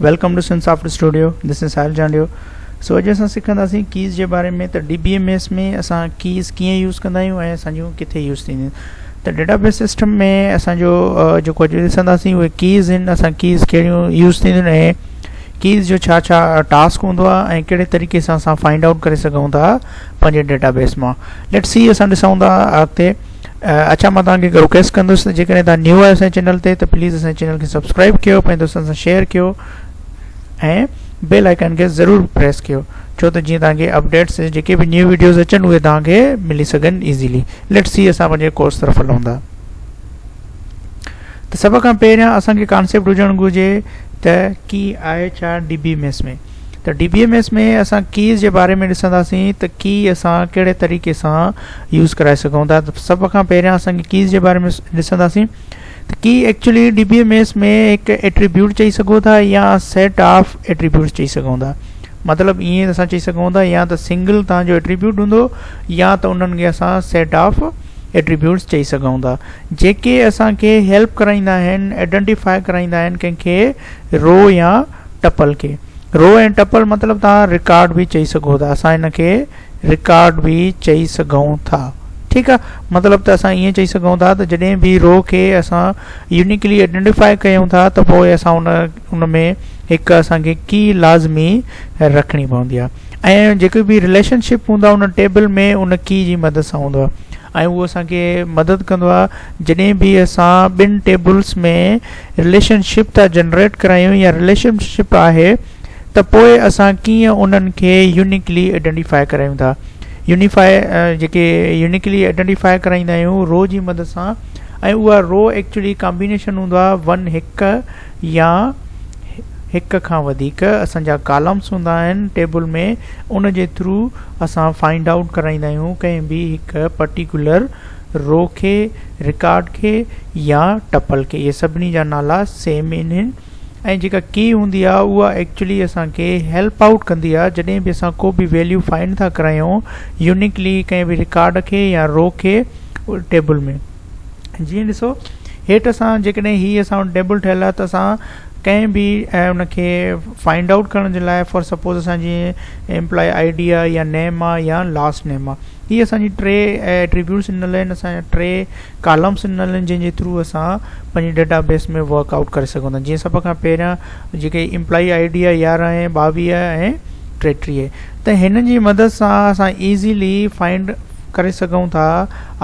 Welcome to Sinsoft studio. This is Sahil Jandio. So अॼु असां सिखंदासीं कीज़ जे बारे में। त DBMS में असां कीज़ कीअं यूज़ कंदा आहियूं ऐं असांजूं किथे यूज़ थींदियूं। त डेटाबेस सिस्टम में असांजो जेको अॼु ॾिसंदासीं उहे कीज़ आहिनि। असां कीज़ कहिड़ियूं यूज़ थींदियूं ऐं कीज़ जो छा छा टास्क हूंदो आहे ऐं कहिड़े तरीक़े सां असां फाइंड आउट करे सघूं था पंहिंजे डेटाबेस मां। लेट्स सी असां ॾिसूं था अॻिते। अच्छा, मां तव्हांखे रिक्वेस्ट कंदुसि त जेकॾहिं तव्हां न्यू आहे असांजे चैनल ते त प्लीज़ असांजे चैनल खे सब्सक्राइब कयो, पंहिंजे दोस्तनि सां शेयर कयो ऐं बेल आइकन खे ज़रूरु प्रेस कयो, छो त जीअं तव्हांखे अपडेट्स जेके बि न्यू वीडियोज़ अचनि उहे तव्हांखे मिली सघनि ईज़ीली। लेट्स सी असां पंहिंजे कोर्स तरफ़ हलूं था। त सभ खां पहिरियां असांखे कॉन्सेप्ट हुजणु घुरिजे त की आहे छा DBMS में। त DBMS में असां कीज़ जे बारे में ॾिसंदासीं त की असां कहिड़े तरीक़े सां यूज़ कराए सघूं था। त सभ खां पहिरियां असांखे कीज़ जे बारे में ॾिसंदासीं त की एक्चुअली DBMS में हिकु एट्रीब्यूट चई सघो था या सेट ऑफ एट्रीब्यूट्स चई सघूं था। मतिलबु ईअं असां चई सघूं था या त सिंगल तव्हांजो एट्रीब्यूट हूंदो या त उन्हनि खे असां सेट ऑफ एट्रीब्यूट्स चई सघूं था, जेके असांखे हेल्प कराईंदा आहिनि, आइडेंटिफाई कराईंदा आहिनि कंहिंखे रो या टपल खे। रो ऐं टपल मतिलबु तव्हां रिकॉर्ड बि चई सघो था। असां हिन खे रिकॉर्ड बि चई सघूं था। ठीकु आहे, मतिलबु त असां ईअं चई सघूं था त जॾहिं बि रो खे असां यूनिकली आइडेंटिफाई कयूं था त पोइ असां उन में हिकु असांखे की लाज़मी रखणी पवंदी आहे ऐं जेके बि रिलेशनशिप हूंदा उन टेबल में उन की जी मदद सां हूंदो आहे ऐं उहो असांखे मदद कंदो आहे जॾहिं बि असां ॿिनि टेबल्स में रिलेशनशिप था जनरेट करायूं या रिलेशनशिप आहे त पोइ असां कीअं उन्हनि खे यूनिकली आइडेंटिफाई करायूं था। जेके यूनिकली आइडेंटिफाई कराईंदा आहियूं रो जी मदद सां, ऐं उहा रो एक्चुअली कॉम्बिनेशन हूंदो आहे 1 हिकु या हिकु खां वधीक असांजा कॉलम्स हूंदा आहिनि टेबल में, उन जे थ्रू असां फाइंड आउट कराईंदा आहियूं कंहिं बि हिकु पर्टिकुलर रो खे, रिकॉर्ड खे या टपल खे। इहे सभिनी जा नाला सेम आहिनि ऐं जेका की हूंदी आहे उहा एक्चुअली असांखे हेल्प आउट कंदी आहे जॾहिं बि असां को बि वैल्यू फाइंड था करायूं यूनिकली कंहिं बि रिकॉर्ड खे या रो खे टेबल में। जीअं ॾिसो हेठि असां जेकॾहिं हीअ असां टेबल ठहियलु आहे त असां कंहिं बि उनखे फाइंड आउट करण जे लाइ फॉर सपोज असां जीअं एम्प्लॉय ID आहे या नेम आहे या लास्ट नेम आहे, हीअ असांजी 3 एट्रीब्यूट्स ॾिनल आहिनि, असांजा 3 कॉलम्स ॾिनल आहिनि जंहिंजे थ्रू असां पंहिंजी डेटाबेस में वर्कआउट करे सघूं था। जीअं सभ खां पहिरियां जेके एम्प्लॉय ID आहे 11 ऐं 22 ऐं 33, त हिन जी मदद सां असां ईज़ीली फाइंड करे सघूं था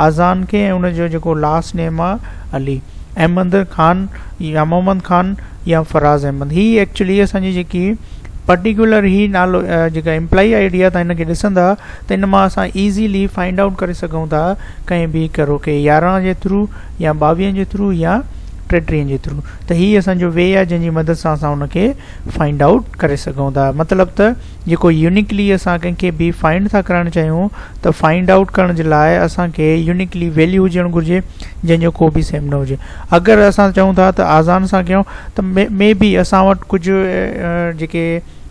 आज़ान खे ऐं उनजो जेको लास्ट नेम आहे अली, अहमद खान या मोहम्मद खान या फराज़ अहमद। ही एक्चुअली असांजी जेकी पर्टिकुलर ही नालो जेका एम्प्लॉय ID आहे त हिन खे ॾिसंदा त इन मां असां ईज़ीली फाइंड आउट करे सघूं था कंहिं बि हिकु रो खे 11 जे थ्रू या 22 जे थ्रू या 33 जे थ्रू। त हीअ असांजो वे आहे जंहिंजी मदद सां असां उनखे फाइंड आउट करे सघूं था। मतिलबु त जेको यूनिकली असां कंहिंखे बि फाइंड था करणु चाहियूं त फाइंड आउट करण जे लाइ असांखे यूनिकली वैल्यू हुजणु घुरिजे जंहिंजो को बि सेम न हुजे। अगरि असां चऊं था त आज़ान सां कयूं त मे बी असां वटि कुझु जेके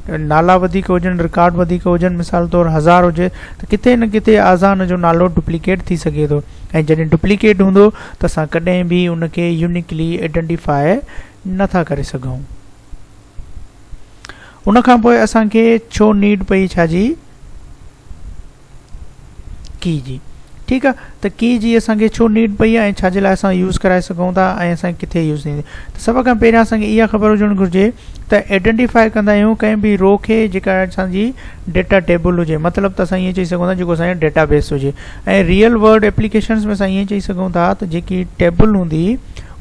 नाला वधीक हुजनि, रिकॉर्ड वधीक हुजनि, मिसाल तौरु 1000 हुजे त किथे न किथे आज़ान जो नालो डुप्लीकेट थी सघे थो ऐं जॾहिं डुप्लीकेट हूंदो त असां कॾहिं बि उनखे यूनिकली आइडेंटिफाई नथा करे सघूं। उन खां पोइ असांखे छो नीड पई छाजी की जी। ठीकु आहे, त की जी असांखे छो नीड पई आहे ऐं छाजे लाइ असां यूज़ कराए सघूं था ऐं असांखे किथे यूज़ थींदी। त सभ खां पहिरियां असांखे इहा ख़बर हुजणु घुरिजे त आइडेंटिफाई कंदा आहियूं कंहिं बि रो खे जेका असांजी डेटा टेबल हुजे। मतिलबु त असां ईअं चई सघूं था जेको असांजो डेटाबेस हुजे ऐं रियल वर्ल्ड एप्लीकेशन्स में असां ईअं चई सघूं था त जेकी टेबल हूंदी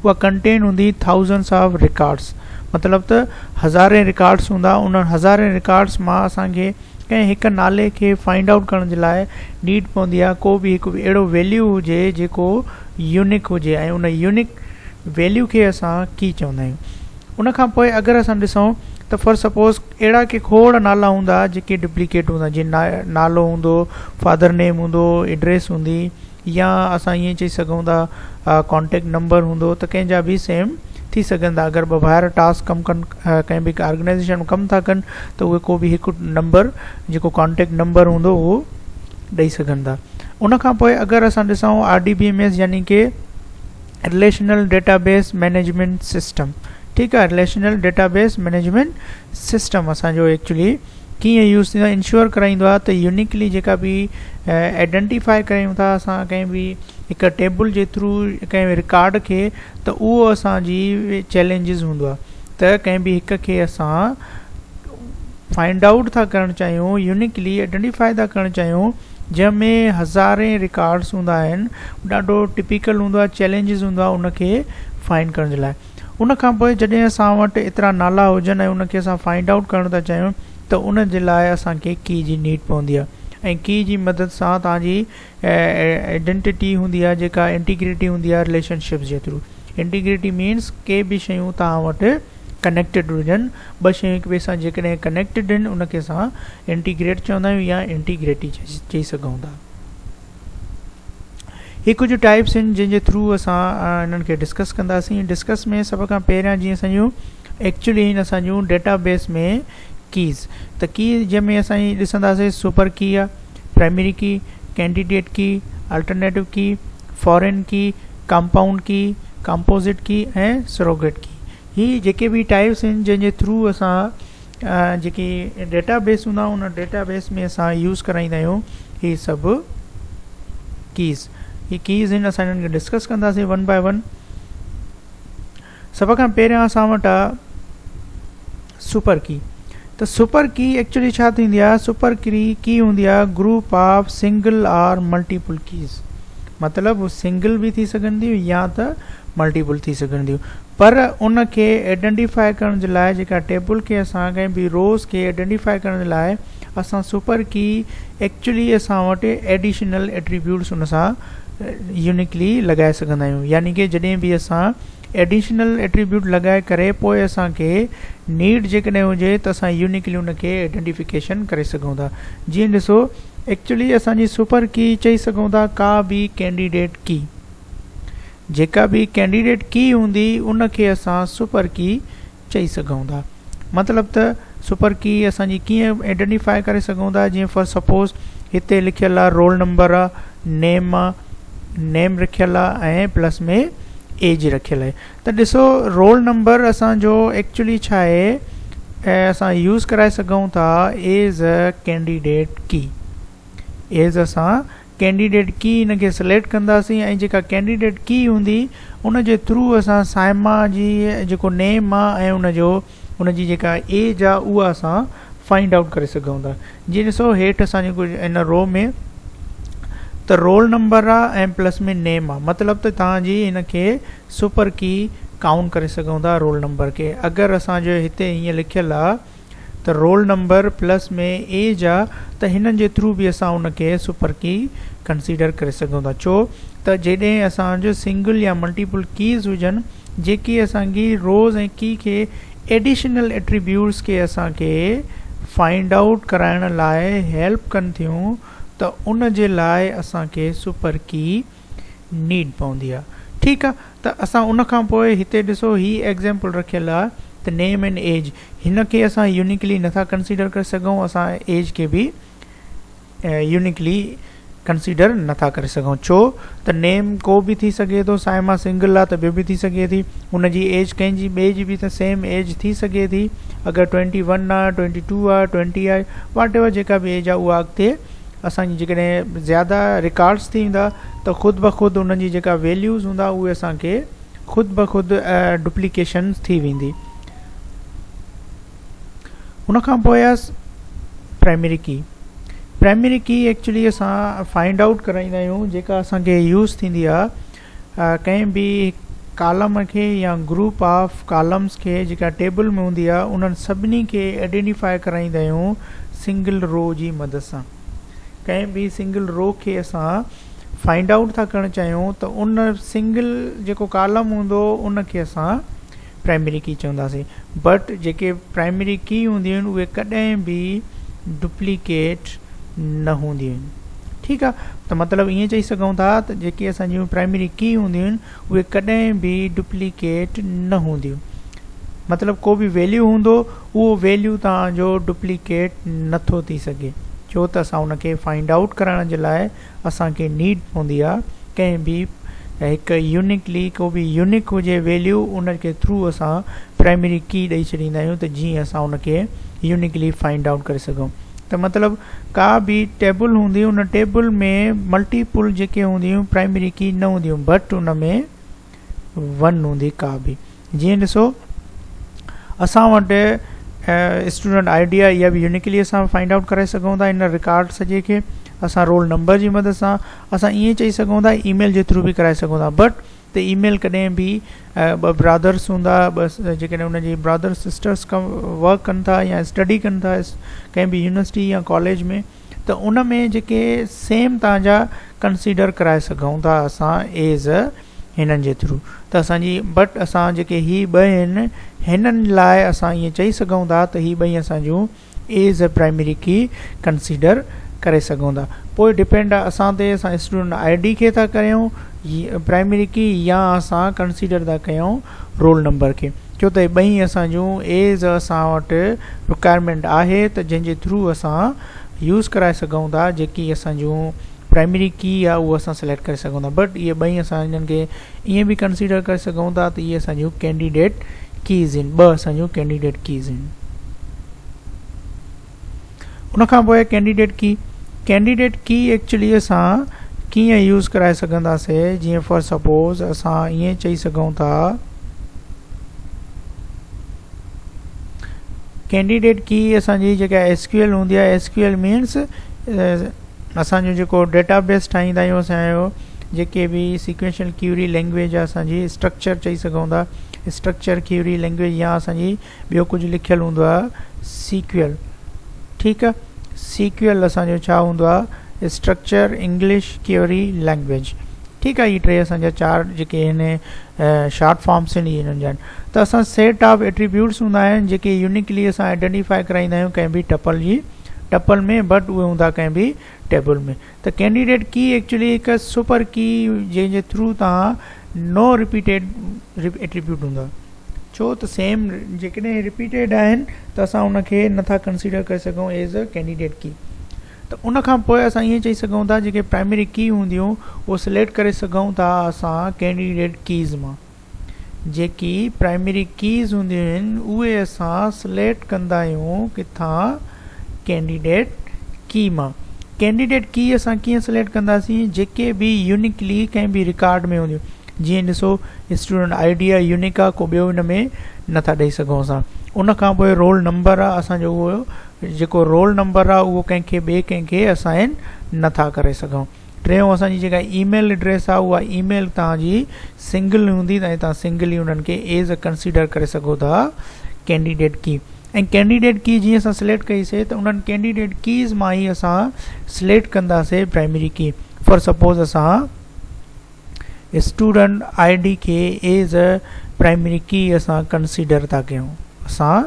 उहा कंटेन हूंदी थाउज़ेंड्स ऑफ रिकॉर्ड्स। मतिलबु त हज़ारे रिकॉर्ड्स हूंदा, उन हज़ारे रिकॉर्ड्स मां असांखे कंहिं हिकु नाले खे फाइंड आउट करण जे लाइ नीड पवंदी आहे को बि हिकु अहिड़ो वैल्यू हुजे जेको यूनिक हुजे ऐं उन यूनिक वैल्यू खे असां की चवंदा आहियूं। उन खां पोइ अगरि असां ॾिसूं त फॉर सपोज़ अहिड़ा के खोड़ नाला हूंदा जेके डुप्लीकेट हूंदा, जीअं नालो हूंदो, फादर नेम हूंदो, एड्रेस हूंदी, या असां ईअं चई सघूं था कॉन्टेक्ट नंबर हूंदो, त कंहिंजा बि सेम थी सघनि था। अगरि ॿाहिरि टास्क कमु कनि, कंहिं बि ऑर्गेनाइज़ेशन में कमु था कनि त उहे को बि हिकु नंबर जेको कॉन्टेक्ट नंबर हूंदो उहो ॾेई सघनि था। उन खां पोइ अगरि असां ॾिसूं RDBMS यानी कि रिलेशनल डेटाबेस मैनेजमेंट सिस्टम, ठीकु आहे। रिलेशनल डेटाबेस मैनेजमेंट सिस्टम असांजो एक्चुअली कीअं यूज़ थींदो आहे, इंश्योर कराईंदो आहे त यूनिकली जेका बि आइडेंटिफाई कयूं था असां कंहिं बि हिकु टेबल जे थ्रू कंहिं रिकॉर्ड खे, त उहो असांजी चैलेंजिस हूंदो आहे त कंहिं बि हिक खे असां फाइंड आउट था करणु चाहियूं, यूनिकली आइडेंटिफाई था करणु चाहियूं, जंहिंमें हज़ारे रिकॉर्ड्स हूंदा आहिनि, ॾाढो टिपिकल हूंदो आहे, चैलेंजिस हूंदो आहे उनखे फाइंड करण जे लाइ। उन खां पोइ जॾहिं असां वटि एतिरा नाला हुजनि ऐं उनखे असां फाइंड आउट करणु था चाहियूं त उन जे लाइ असांखे की जी नीड पवंदी आहे, ऐं की जी मदद सां तव्हांजी आइडेंटिटी हूंदी आहे जेका इंटीग्रिटी हूंदी आहे रिलेशनशिप जे थ्रू। इंटीग्रिटी मीन्स के बि शयूं तव्हां वटि कनेक्टेड हुजनि, ॿ शयूं हिक ॿिए सां जेकॾहिं कनेक्टेड आहिनि उनखे असां इंटीग्रेट चवंदा आहियूं या इंटीग्रिटी चई सघूं था। ही कुझु टाइप्स आहिनि जंहिंजे थ्रू असां इन्हनि खे डिस्कस कंदासीं। डिस्कस में सभ खां पहिरियां जीअं असांजूं एक्चुअली आहिनि असांजूं डेटाबेस में कीज़, त की जंहिंमें असां ॾिसंदासीं सुपर की आहे, प्राइमरी की, कैंडिडेट की, अल्टरनेटिव की, फॉरेन की, कंपाउंड की, कंपोजिट की ऐं सरोगेट की। ही जेके बि टाइप्स आहिनि जंहिंजे थ्रू असां जेकी डेटाबेस हूंदा उन डेटाबेस में असां यूज़ कराईंदा आहियूं ही सभु कीज़। ही कीज़ आहिनि, असां हिननि खे डिस्कस कंदासीं वन बाय वन। सभ खां पहिरियां असां वटि आहे सुपर की। त सुपर की एक्चुअली छा थींदी आहे, सुपर की हूंदी आहे ग्रुप ऑफ सिंगल और मल्टीपल कीज़, मतिलबु सिंगल बि थी सघंदियूं या त मल्टीपल थी सघंदियूं, पर उन खे आइडेंटिफाई करण जे लाइ जेका टेबल खे असां कंहिं बि रोज़ खे आइडेंटिफाई करण जे लाइ असां सुपर की एक्चुअली असां वटि एडिशनल एट्रीब्यूट्स उन सां यूनिकली लॻाए सघंदा आहियूं। यानी कि जॾहिं बि असां एडिशनल एट्रीब्यूट लॻाए करे पोइ असांखे नीड जेकॾहिं हुजे त असां यूनिकली उनखे आइडेंटिफिकेशन करे सघूं था। जीअं ॾिसो एक्चुअली असांजी सुपर की चई सघूं था का बि कैंडिडेट की, जेका बि कैंडिडेट की हूंदी उनखे असां सुपर की चई सघूं था। मतिलबु त सुपर की असांजी कीअं आइडेंटिफाई करे सघूं था, जीअं फॉर सपोज़ हिते लिखियलु आहे रोल नंबर आहे, नेम आहे, नेम रखियलु आहे ऐं प्लस में एज रखियलु आहे। त ॾिसो रोल नंबर असांजो एक्चुअली छा आहे, असां यूज़ कराए सघूं था एज़ अ कैंडिडेट की। एज़ असां कैंडिडेट की इनखे सिलेक्ट कंदासीं ऐं जेका कैंडिडेट की हूंदी उन जे थ्रू असां साइमा जी जेको नेम आहे ऐं उनजी जेका एज आहे उहा असां फाइंड आउट करे सघूं था। जीअं ॾिसो हेठि असांजे कुझु इन रो में त रोल नंबर आहे ऐं प्लस में नेम आहे, मतिलबु त तव्हांजी हिनखे सुपर की काउंट करे सघूं था रोल नंबर खे। अगरि असांजो हिते हीअं लिखियलु आहे त रोल नंबर प्लस में एज आहे त हिननि जे थ्रू बि असां उनखे सुपर की कंसीडर करे सघूं था। छो त जॾहिं असांजो सिंगल या मल्टीपल कीज़ हुजनि जेकी असांजी रोज़ ऐं की खे एडिशनल एट्रीब्यूट्स खे असांखे फाइंड आउट कराइण लाइ हेल्प कनि थियूं, त उन जे लाइ असांखे सुपर की नीड पवंदी आहे। ठीकु आहे, त असां उन खां पोइ हिते ॾिसो ही एग्ज़ाम्पल रखियलु आहे त नेम एंड एज, हिन खे असां यूनिकली नथा कंसीडर करे सघूं, असां एज खे बि यूनिकली कंसीडर नथा करे सघूं। छो त नेम को बि थी सघे थो, साइमा सिंगल आहे त ॿियो बि थी सघे थी, हुनजी एज कंहिंजी ॿिए जी बि त सेम एज थी सघे थी। अगरि 21 आहे, 22 आहे, 20 आहे, वाट एवर जेका बि एज आहे उहा अॻिते असांजी जेकॾहिं ज़्यादा रिकॉर्ड्स थींदा त ख़ुदि ब ख़ुदि उन्हनि जी जेका वैल्यूज़ हूंदा उहे असांखे ख़ुदि ब ख़ुदि डुप्लीकेशन थी वेंदी। उन खां पोइ आहे प्राइमरी की। प्राइमरी की एक्चुअली असां फाइंड आउट कराईंदा आहियूं जेका असांखे यूज़ थींदी आहे कंहिं बि कॉलम खे या ग्रुप ऑफ कॉलम्स खे जेका टेबल में हूंदी आहे उन्हनि सभिनी खे आइडेंटिफाई कराईंदा आहियूं सिंगल रो जी मदद सां। कंहिं बि सिंगल रो खे असां फाइंड आउट था करणु चाहियूं त उन सिंगल जेको कॉलम हूंदो उनखे असां प्राइमरी की चवंदासीं। बट जेके प्राइमरी की हूंदियूं आहिनि उहे कॾहिं बि डुप्लीकेट न हूंदियूं आहिनि। ठीकु आहे, त मतिलबु ईअं चई सघूं था त जेके असांजियूं प्राइमरी की हूंदियूं आहिनि उहे कॾहिं बि डुप्लीकेट न हूंदियूं। मतिलबु को बि वैल्यू हूंदो उहो वैल्यू तव्हांजो डुप्लीकेट नथो थी सघे, छो त असां उनखे फाइंड आउट करण जे लाइ असांखे नीड पवंदी आहे कंहिं बि एक यूनिकली को भी यूनिक हुए वैल्यू उन के थ्रू असां प्राइमरी की ॾेई छॾींदा आहियूं त जीअं असां उनके यूनिकली फाइंड आउट करे सघूं। त मतलब का भी टेबल हूंदी उन टेबल में मल्टीपुल जेके हूंदियूं प्राइमरी की न हूंदियूं बट उन में 1 हूंदी का भी। जीअं ॾिसो असां वटि स्टूडेंट आईडी आहे, इहा भी यूनिकली असां फाइंड आउट करे सघूं था इन रिकॉर्ड सॼे खे। असां रोल नंबर जी मदद सां असां ईअं चई सघूं था, ईमेल जे थ्रू भी कराए सघूं था। बट त ईमेल कॾहिं भी ॿ ब्रदर्स हूंदा, जेकॾहिं उनजी ब्रदर सिस्टर्स वर्क कनि था या स्टडी कनि था कंहिं भी यूनिवर्सिटी या कॉलेज में, त उन में जेके सेम तव्हांजा कंसीडर कराए सघूं था असां एज़ हिननि जे थ्रू। त असांजी बट असां जेके ही ॿ आहिनि हिननि लाइ असां ईअं चई सघूं था त ही ॿई असांजूं एज़ प्राइमरी की कंसीडर करे सघूं था। पोइ डिपेंड आहे असां ते, असां स्टूडेंट आईडी खे था कयूं प्राइमरी की या असां कंसीडर था कयूं रोल नंबर खे, छो त ॿई असांजूं एज़ असां वटि रिक्वायरमेंट आहे त जंहिंजे थ्रू असां यूज़ कराए सघूं था। जेकी असांजूं प्राइमरी की आहे उहो असां सिलेक्ट करे सघूं था, बट इहे ॿई असां हिननि खे ईअं बि कंसीडर करे सघूं था त इहे असांजूं कैंडिडेट कीज़ आहिनि, ॿ असांजूं कैंडिडेट कीज़ आहिनि। उनखां पोइ कैंडिडेट की एक्चुअली असां कीअं यूज़ कराए सघंदासीं। जीअं फॉर सपोज असां ईअं चई सघूं था कैंडिडेट की असांजी जेका एसक्यूएल हूंदी आहे, एसक्यूएल मीन्स असांजो जेको डेटाबेस ठाहींदा आहियूं असांजो जेके भी सीक्वेंशियल क्यूरी लैंग्वेज आहे असांजी स्ट्रक्चर चई सघूं था, स्ट्रक्चर क्यूरी लैंग्वेज या असांजी ॿियो कुझु लिखियल हूंदो आहे सीक्वल। ठीकु आहे, सीक्वल असांजो छा हूंदो आहे स्ट्रक्चर इंग्लिश क्यूरी लैंग्वेज। ठीकु आहे, इहे टे असांजा 4 जेके आहिनि शॉर्ट फॉर्म्स आहिनि हिननि जा। त असां सेट ऑफ एट्रीब्यूट्स हूंदा आहिनि जेके यूनिकली असां आइडेंटिफाई कराईंदा आहियूं कंहिं बि टपल में, बट उहे हूंदा कंहिं बि टेबल में। त कैंडिडेट की एक्चुअली हिकु सुपर की जंहिंजे थ्रू तव्हां नो रिपीटेड एट्रीब्यूट हूंदा, छो त सेम जेकॾहिं रिपीटेड आहिनि त असां उनखे नथा कंसीडर करे सघूं एज़ अ कैंडिडेट की। त उनखां पोइ असां ईअं चई सघूं था जेके प्राइमरी की हूंदियूं उहो सिलेक्ट करे सघूं था असां कैंडिडेट कीज़ मां। जेकी प्राइमरी कीज़ हूंदियूं आहिनि उहे असां सिलेक्ट कंदा आहियूं किथां कैंडिडेट की मां। कैंडिडेट की असां कीअं सिलेक्ट कंदासीं, जेके भी यूनिकली कंहिं भी रिकॉर्ड में हूंदियूं। जीअं ॾिसो स्टूडेंट आईडी आहे यूनिक आहे, को ॿियो हिन में नथा ॾेई सघूं असां। उनखां पोइ रोल नंबर आहे असांजो, उहो जेको रोल नंबर आहे उहो कंहिंखे ॿिए कंहिंखे असाइन नथा करे सघूं। टियों असांजी जेका ईमेल एड्रेस आहे उहा ईमेल तव्हांजी सिंगल हूंदी ऐं तव्हां सिंगली उन्हनि खे एज़ अ कंसीडर करे सघो था कैंडिडेट की। ऐं कैंडिडेट की जीअं असां सिलेक्ट कईसीं त उन्हनि कैंडिडेट कीज़ मां ई असां सिलेक्ट कंदासीं प्राइमरी की। फॉर सपोज असां स्टूडेंट आईडी के एज़ अ प्राइमरी की असां कंसीडर था कयूं। असां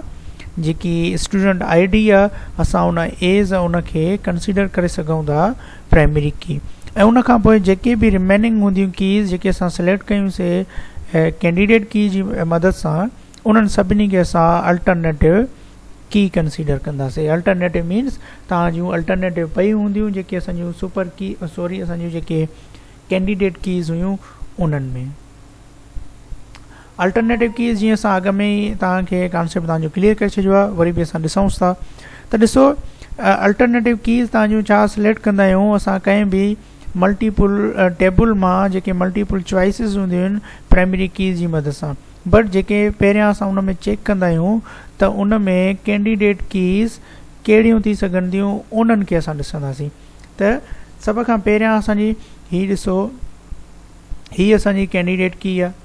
जेकी स्टूडेंट आईडी आहे असां उन एज़ उनखे कंसीडर करे सघूं था प्राइमरी की। ऐं उनखां पोइ जेके भी रिमेनिंग हूंदियूं कीज़ जेके असां सिलेक्ट कयूंसीं कैंडिडेट की जी मदद सां, उन्हनि सभिनी खे असां अल्टरनेटिव की कंसीडर कंदासीं। अल्टरनेटिव मीन्स तव्हांजूं अल्टरनेटिव पई हूंदियूं जेके असांजूं सुपर की असांजूं जेके कैंडिडेट कीज़ हुयूं उन्हनि में। अल्टरनेटिव कीज़ जीअं असां अॻ में ई तव्हांखे कॉन्सेप्ट तव्हांजो क्लियर करे छॾियो आहे, वरी बि असां ॾिसूं था। त ॾिसो अल्टरनेटिव कीज़ तव्हांजूं छा सिलेक्ट कंदा आहियूं असां कंहिं बि मल्टीपुल टेबल मां जेके मल्टीपुल चॉइसिस हूंदियूं आहिनि प्राइमरी कीज़ जी मदद सां। बट जेके पहिरियां असां उन में चेक कंदा आहियूं त उन में कैंडिडेट कीज़ कहिड़ियूं थी सघंदियूं उन्हनि खे असां ॾिसंदासीं। त सभ खां पहिरियां असांजी हीअ ॾिसो, हीअ असांजी कैंडिडेट की आहे।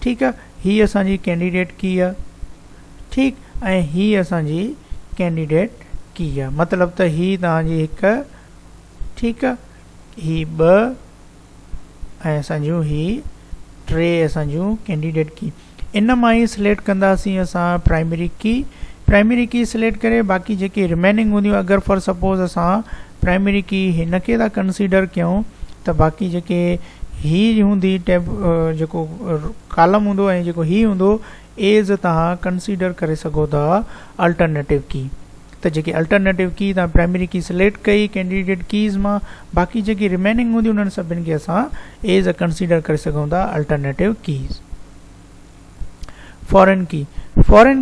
ठीकु आहे, हीअ असांजी कैंडिडेट की आहे। ठीकु, ऐं हीअ असांजी कैंडिडेट की आहे। मतिलबु त हीअ तव्हांजी हिकु, ठीकु आहे, हीअ 2 ऐं असांजूं हीअ 3 असांजूं कैंडिडेट की। इन मां ई सिलेक्ट कंदासीं असां प्राइमरी की सिलेक्ट करे बाक़ी जेके रिमेनिंग हूंदियूं अगरि फॉर सपोज असां प्राइमरी की हिन खे था कंसीडर कयूं त बाक़ी जेके ही हूंदी जेको कॉलम हूंदो ऐं जेको ही हूंदो एज़ तव्हां कंसीडर करे सघो था अल्टरनेटिव की। त जेकी अल्टरनेटिव की तव्हां प्राइमरी की सिलेक्ट कई कैंडिडेट कीज़ मां, बाक़ी जेकी रिमेनिंग हूंदी उन्हनि सभिनि खे असां एज़ अ कंसीडर करे सघूं था अल्टरनेटिव कीज़। फॉरेन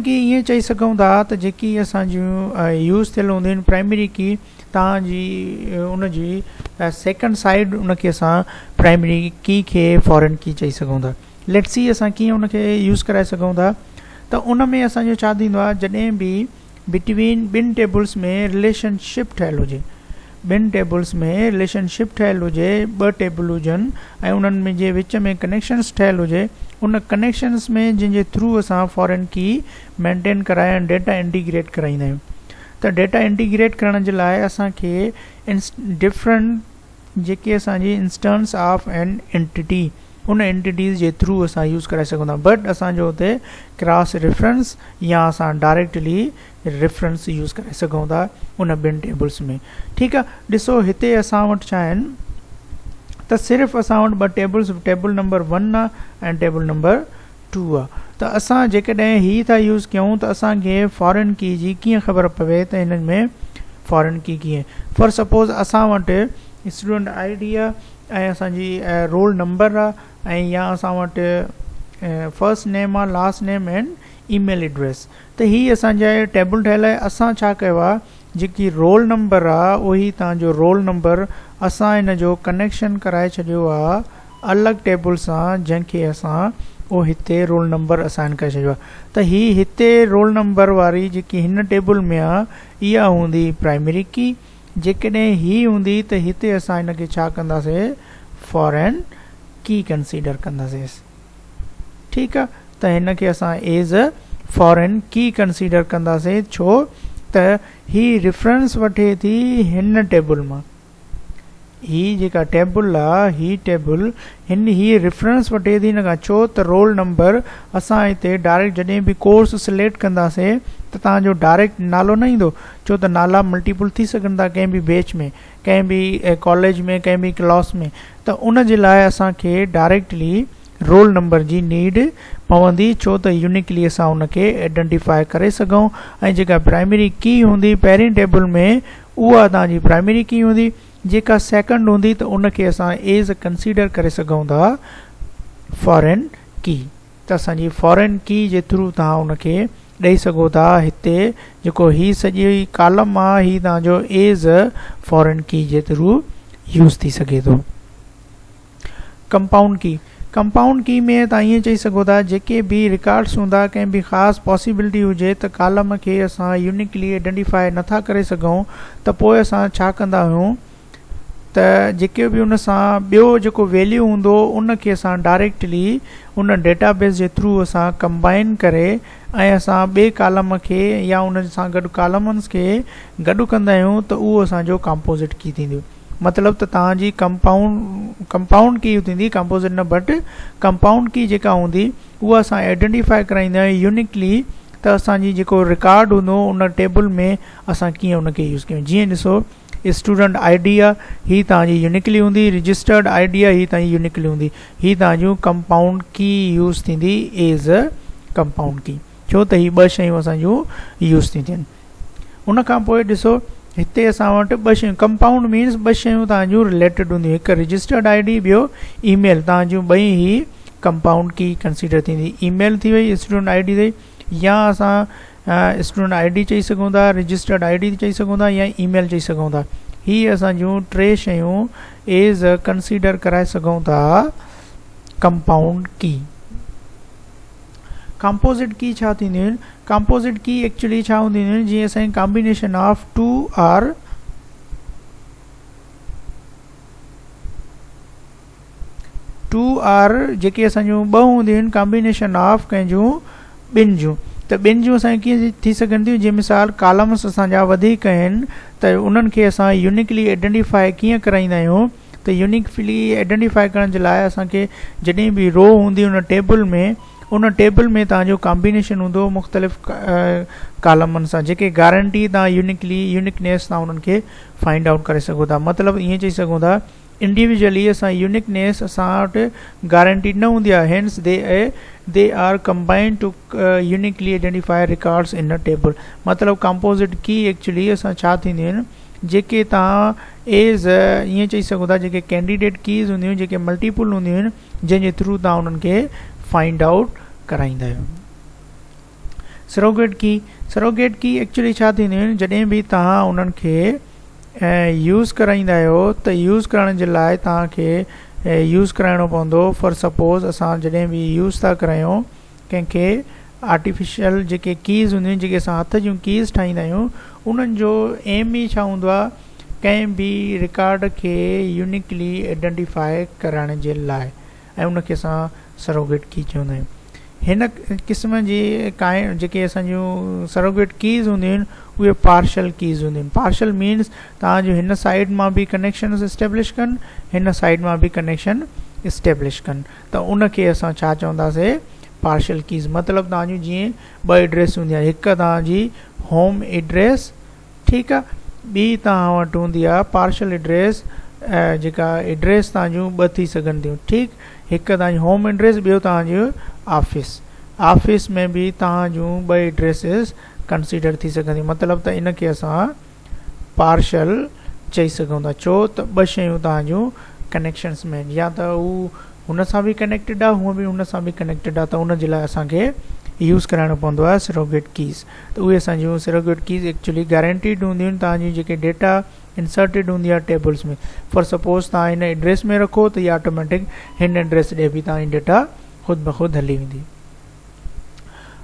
की ईअं चई सघूं था त जेकी असां जूं यूज़ थियल हूंदियूं आहिनि प्राइमरी की तव्हांजी उनजी सेकंड साइड उनखे असां प्राइमरी की खे फॉरेन की चई सघूं था। लेट्स सी असां कीअं उनखे यूज़ कराए सघूं था। त उन में असांजो छा थींदो आहे, जॾहिं बि बिटवीन ॿिनि टेबल्स में रिलेशनशिप ठहियलु हुजे, ॿिनि टेबल्स में रिलेशनशिप ठहियलु हुजे, ॿ टेबल हुजनि ऐं उन्हनि में जे विच में कनेक्शन्स ठहियलु हुजे, उन कनेक्शन्स में जंहिंजे थ्रू असां फॉरेन की मेंटेन कराइण डेटा इंटीग्रेट कराईंदा आहियूं। त डेटा इंटीग्रेट करण जे लाइ असांखे डिफरेंट जेके असांजी इंस्टेंस ऑफ एन एंटिटी उन एंटिटीज़ जे थ्रू असां यूज़ कराए सघूं था, बट असांजो हुते क्रॉस रेफरेंस या असां डायरेक्टली रेफरेंस यूज़ करे सघूं था उन ॿिनि टेबल्स में। ठीकु आहे, ॾिसो हिते असां वटि छा आहिनि त सिर्फ़ु असां वटि ॿ टेबल्स, टेबल नंबर 1 आहे ऐं टेबल नंबर 2 आहे। त असां जेकॾहिं ही था यूज़ कयूं त असांखे फॉरेन की जी कीअं ख़बर पवे त हिननि में फॉरेन की कीअं। फॉर सपोज़ असां वटि स्टूडेंट आई डी आहे ऐं असांजी रोल नंबर आहे ऐं या असां वटि फर्स्ट नेम आहे, last name and email address. त ही असांजा टेबल ठहियलु आहे। असां छा कयो आहे, जेकी रोल नंबर आहे उही तव्हांजो रोल नंबर असां हिन जो कनेक्शन कराए छॾियो आहे अलॻि टेबल सां, जंहिंखे असां उहो हिते रोल नंबर असाइन करे छॾियो आहे। त ही हिते रोल नंबर वारी जेकी हिन टेबल में आहे इहा हूंदी प्राइमरी की। जेकॾहिं ही हूंदी त हिते असां हिनखे छा कंदासीं, फॉरेन की कंसीडर कंदासीं। ठीकु आहे, त हिनखे असां एज़ अ फॉरेन की कंसीडर कंदासीं। छो त ही रेफरेंस वठे थी हिन टेबल मां, ही जेका टेबल आहे ही टेबल ही रेफरेंस वठे थी हिन खां। छो त रोल नंबर असां हिते डायरेक्ट जॾहिं बि कोर्स सिलेक्ट कंदासीं त तव्हांजो डायरेक्ट नालो न ईंदो, छो त नाला मल्टीपल थी सघनि था कंहिं बि बैच में, कंहिं बि कॉलेज में, कंहिं बि क्लास में। त उन जे लाइ असांखे डायरेक्टली रोल नंबर जी नीड पवंदी, छो त यूनिकली असां उनखे आइडेंटिफाई करे सघूं। ऐं जेका प्राइमरी की हूंदी पहिरीं टेबल में उहा तव्हांजी प्राइमरी की हूंदी, जेका सेकंड हूंदी त उनखे असां एज़ कंसीडर करे सघूं था फॉरेन की। त असांजी फॉरेन की जे थ्रू तव्हां उनखे ॾेई सघो था। हिते जेको ही सॼी कॉलम आहे ही तव्हांजो एज़ अ फॉरेन की जे थ्रू यूज़ थी सघे थो। कंपाउंड की में तव्हां ईअं चई सघो था, जेके बि रिकॉर्ड्स हूंदा, कंहिं बि ख़ासि पॉसिबिलिटी हुजे त कॉलम खे असां यूनिकली आइडेंटिफाई नथा करे सघूं, त पोइ असां छा कंदा आहियूं त जेके बि उन सां ॿियो जेको वैल्यू हूंदो उनखे असां डायरेक्टली उन डेटाबेस जे थ्रू असां कंबाइन करे ऐं असां ॿिए कॉलम खे या उन सां गॾु कॉलमन्स खे गॾु कंदा आहियूं त उहो असांजो कंपोज़िट की थींदियूं। मतिलबु त तव्हांजी कंपाउंड की थींदी, कंपोज़िट न, बट कंपाउंड की जेका हूंदी उहा असां आइडेंटिफाई कराईंदा आहियूं यूनिकली त असांजी जेको रिकॉर्ड हूंदो उन टेबल में असां कीअं उनखे यूज़ कयूं। जीअं ॾिसो स्टूडेंट आई डी आहे, ही तव्हांजी यूनिकली हूंदी, रजिस्टर्ड आई डी आहे, ही तव्हांजी यूनिकली हूंदी। ही तव्हांजूं कंपाउंड की यूज़ थींदी एज़ अ कंपाउंड की, छो त ही ॿ शयूं असांजूं यूज़ थी थियनि। उन खां पोइ ॾिसो हिते असां वटि ॿ शयूं, कंपाउंड मीन्स ॿ शयूं तव्हांजूं रिलेटेड हूंदियूं, हिकु रजिस्टर्ड आई डी, ॿियो ईमेल। तव्हांजूं ॿई ही कंपाउंड की कंसीडर थींदी। ईमेल थी वई, स्टूडेंट आई डी थी, या असां स्टूडेंट आई डी चई सघूं था, रजिस्टर्ड आई डी चई सघूं था, या ईमेल चई सघूं था। ही असांजूं टे शयूं एज़ अ कंसीडर कराए सघूं था कंपाउंड की। कंपोज़िट की छा थींदियूं आहिनि? कंपोज़िट की एक्चुअली छा हूंदियूं आहिनि, जीअं असांजी कॉम्बिनेशन ऑफ टू आर जेके असांजूं ॿ हूंदियूं आहिनि, कॉम्बिनेशन ऑफ कंहिंजूं ॿिनि जूं। त ॿिनि जूं असांजी कीअं थी सघनि थियूं, जीअं मिसाल कॉलम्स असांजा वधीक आहिनि त उन्हनि खे असां यूनिकली आइडेंटिफाई कीअं कराईंदा आहियूं, त यूनिकली आइडेंटिफाई करण जे लाइ असांखे जॾहिं बि रो हूंदी उन टेबल में तव्हांजो कॉम्बिनेशन हूंदो मुख़्तलिफ़ कॉलमनि सां, जेके गारंटी तव्हां यूनिकनेस तव्हां उन्हनि खे फाइंड आउट करे सघो था। मतिलबु ईअं चई सघूं था इंडिविजुअली असां यूनिकनेस असां वटि गारंटीड न हूंदी आहे, hence they are combined to uniquely identify records in a table. मतिलबु कंपोजिट की एक्चुअली असां छा थींदियूं आहिनि जेके तव्हां एज़ ईअं चई सघो था जेके कैंडिडेट कीज़ हूंदियूं आहिनि जेके मल्टीपुल हूंदियूं आहिनि जंहिंजे थ्रू तव्हां उन्हनि खे फाइंड आउट कराईंदा आहियो। सरोगेट की एक्चुअली छा थींदियूं आहिनि जॾहिं बि तव्हां उन्हनि खे यूज़ कराईंदा आहियो त यूज़ करण जे लाइ तव्हांखे यूज़ कराइणो पवंदो। फॉर सपोज़ असां जॾहिं बि यूज़ था करियूं कंहिंखे आर्टिफिशियल जेके कीज़ हूंदियूं आहिनि जेके असां हथ जूं कीज़ ठाहींदा आहियूं उन्हनि जो एम ई छा हूंदो आहे कंहिं बि रिकॉर्ड खे यूनिकली आइडेंटिफाई करण जे लाइ, ऐं उनखे असां सरोगेट की चवंदा आहियूं। हिन क़िस्म जी जेके असांजूं सरोगेट कीज़ हूंदियूं आहिनि उहे पार्शल कीज़ हूंदियूं आहिनि। पार्शल मीन्स तव्हांजो हिन साइड मां बि कनेक्शन इस्टेब्लिश कनि, हिन साइड मां बि कनेक्शन इस्टेब्लिश कनि, त उनखे असां छा चवंदासीं पार्शल कीज़। मतिलबु तव्हांजूं जीअं ॿ एड्रेस हूंदी आहे, हिकु तव्हांजी होम एड्रेस, ठीकु आहे, ॿी तव्हां वटि हूंदी आहे पार्शल एड्रेस जेका एड्रेस तव्हांजूं ॿ थी सघनि थियूं, ठीकु, हिकु तव्हांजी होम एड्रेस, ॿियो तव्हांजो ऑफिस में बि तव्हांजूं ॿ एड्रेसिस कंसिडर थी सघंदी। मतिलबु त इनखे असां पार्शल चई सघूं था, छो त ॿ शयूं तव्हांजूं कनेक्शन्स में या त हू हुन सां बि कनेक्टेड आहे, हूअं बि हुन सां बि कनेक्टेड आहे, त उन जे लाइ असांखे यूज़ कराइणो पवंदो आहे सरोगेट कीज़। त उहे असांजूं सरोगेट कीज़ एक्चुअली गारंटीड हूंदियूं आहिनि तव्हांजी जेके डेटा इंसर्टेड हूंदी आहे टेबल्स में। फॉर सपोज़ तव्हां हिन एड्रेस में रखो त इहा ऑटोमेटिक हिन एड्रेस ॾे बि तव्हांजी डेटा ख़ुदि ब ख़ुदि हली वेंदी।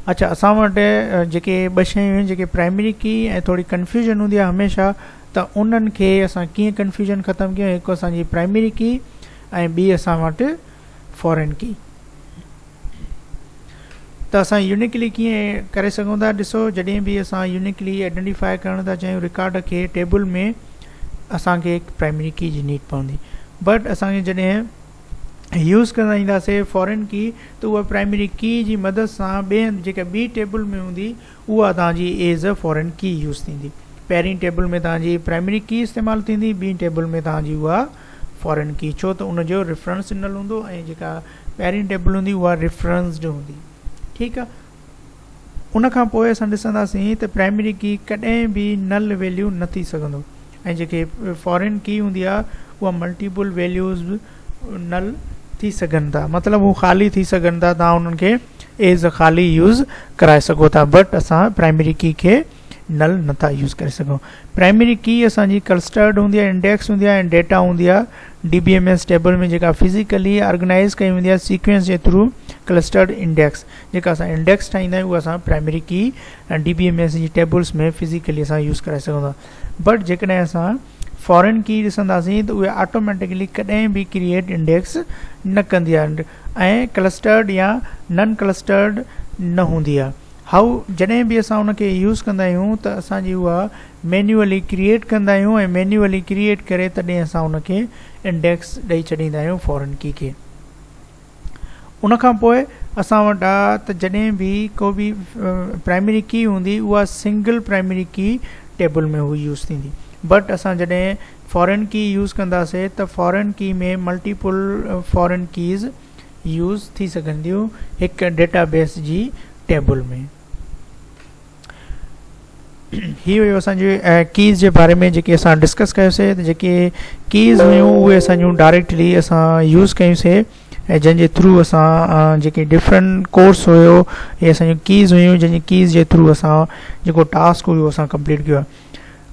अच्छा, असां वटि जेके ॿ शयूं आहिनि जेके प्राइमरी की ऐं थोरी कन्फ्यूजन हूंदी आहे हमेशह, त उन्हनि खे असां कीअं कन्फ्यूजन ख़तमु कयूं, हिकु असांजी प्राइमरी की ऐं ॿी असां वटि फॉरेन की। त असां यूनिकली कीअं करे सघूं था, ॾिसो जॾहिं बि असां यूनिकली आइडेंटिफाई करणु था चाहियूं रिकॉर्ड खे टेबल में, असांखे प्राइमरी की जी नीड पवंदी। बट असांखे जॾहिं यूज़ कंदा ईंदासीं फॉरेन की त उहा प्राइमरी की जी मदद सां ॿिए जेका ॿी टेबल में हूंदी उहा तव्हांजी एज़ अ फॉरेन की यूज़ थींदी। पहिरीं टेबल में तव्हांजी प्राइमरी की इस्तेमालु थींदी, ॿी टेबल में तव्हांजी उहा फॉरेन की, छो त उनजो रेफरेंस ॾिनल हूंदो ऐं जेका पहिरीं टेबल हूंदी उहा रेफरेंस्ड हूंदी, ठीकु आहे। उनखां पोइ असां ॾिसंदासीं त प्राइमरी की कॾहिं बि नल वैल्यू न थी सघंदो, ऐं जेके फॉरेन की हूंदी आहे उहा मल्टीपल वैल्यूज़ नल थी सघनि था, मतिलबु हू ख़ाली थी सघनि था, तव्हां उन्हनि खे एज़ अ ख़ाली यूज़ कराए सघो था। बट असां प्राइमरी की खे नल नथा यूज़ करे सघूं। प्राइमरी की असांजी क्लस्टर्ड हूंदी आहे, इंडेक्स हूंदी आहे ऐं डेटा हूंदी आहे DBMS टेबल में जेका फिज़िकली ऑर्गेनाइज़ कई वेंदी आहे सीक्वेंस जे थ्रू। क्लस्टर्ड इंडेक्स जेका असां इंडेक्स ठाहींदा आहियूं उहा असां प्राइमरी की ऐं DBMS जी टेबल्स में फिज़िकली असां यूज़ कराए सघूं था। बट जेकॾहिं असां फॉरेन की ॾिसंदासीं त उहे ऑटोमेटिकली कॾहिं बि क्रिएट इंडेक्स न कंदी आहे ऐं क्लस्टर्ड या नन क्लस्टर्ड न हूंदी आहे। जॾहिं बि असां उनखे यूज़ कंदा आहियूं त असांजी उहा मैन्युअली क्रिएट कंदा आहियूं ऐं मैन्युअली क्रिएट करे तॾहिं असां उनखे इंडेक्स ॾेई छॾींदा आहियूं फॉरेन की खे। उनखां पोइ असां वटि आहे त जॾहिं बि को बि प्राइमरी की हूंदी उहा सिंगल प्राइमरी की टेबल में हू यूज़ थींदी। बट असां जॾहिं फॉरेन की यूज़ कंदासीं त फॉरेन की में मल्टीपल फॉरेन कीज़ यूज़ थी सघंदियूं हिकु डेटाबेस जी टेबल में। ही हुयो असांजे कीज़ जे बारे में जेके असां डिस्कस कयोसीं। त जेके कीज़ हुयूं उहे असांजूं डायरेक्टली असां यूज़ कयूंसीं ऐं जंहिंजे थ्रू असां जेके डिफरेंट कोर्स हुयो इहे असांजूं कीज़ हुयूं जंहिंजी कीज़ जे थ्रू असां जेको टास्क हुयो असां कंप्लीट कयो आहे।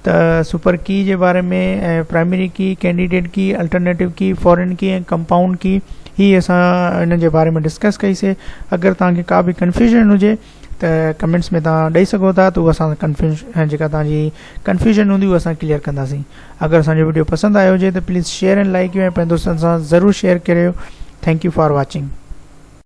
त सुपर की जे बारे में ऐं प्राइमरी की, कैंडिडेट की, अल्टरनेटिव की, फॉरेन की ऐं कंपाउंड की ही असां इन जे बारे में डिस्कस कईसीं। अगरि तव्हांखे का बि कंफ्यूजन हुजे त कमेंट्स में तव्हां ॾेई सघो था, त उहा असां जेका तव्हांजी कंफ्यूजन हूंदी उहा असां क्लियर कंदासीं। अगरि असांजो वीडियो पसंदि आयो हुजे त प्लीज़ शेयर ऐं लाइक कयो ऐं पंहिंजे दोस्तनि सां ज़रूरु शेयर करियो। Thank U for watching.